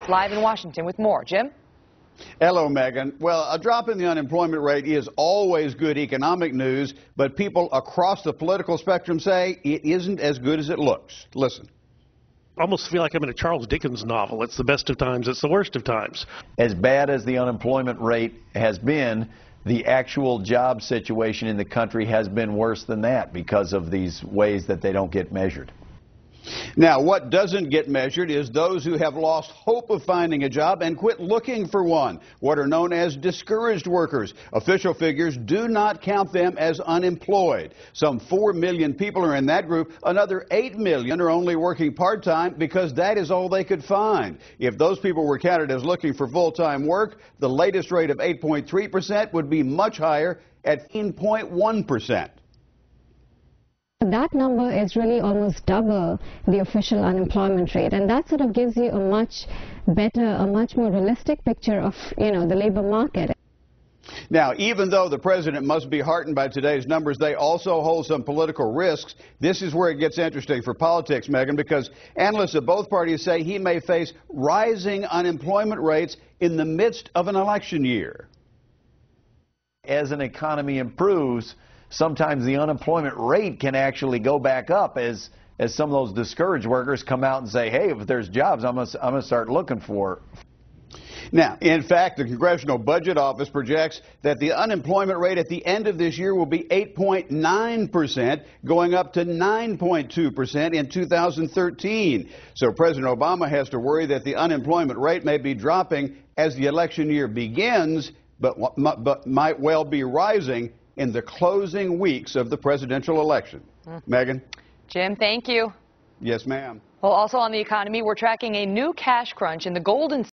live in Washington with more. Jim? Hello, Megan. Well, a drop in the unemployment rate is always good economic news, but people across the political spectrum say it isn't as good as it looks. Listen. I almost feel like I'm in a Charles Dickens novel. It's the best of times, it's the worst of times. As bad as the unemployment rate has been, the actual job situation in the country has been worse than that because of these ways that they don't get measured. Now, what doesn't get measured is those who have lost hope of finding a job and quit looking for one, what are known as discouraged workers. Official figures do not count them as unemployed. Some 4 million people are in that group. Another 8 million are only working part-time because that is all they could find. If those people were counted as looking for full-time work, the latest rate of 8.3% would be much higher at 15.1%. That number is really almost double the official unemployment rate, and that sort of gives you a much better, a much more realistic picture of, the labor market. Now, even though the president must be heartened by today's numbers, they also hold some political risks. This is where it gets interesting for politics, Megan, because analysts of both parties say he may face rising unemployment rates in the midst of an election year. As an economy improves, sometimes the unemployment rate can actually go back up as some of those discouraged workers come out and say, hey, if there's jobs, I'm gonna start looking for. Now, in fact, the Congressional Budget Office projects that the unemployment rate at the end of this year will be 8.9%, going up to 9.2% in 2013. So President Obama has to worry that the unemployment rate may be dropping as the election year begins, but might well be rising in the closing weeks of the presidential election. Megan? Jim, thank you. Yes, ma'am. Well, also on the economy, we're tracking a new cash crunch in the golden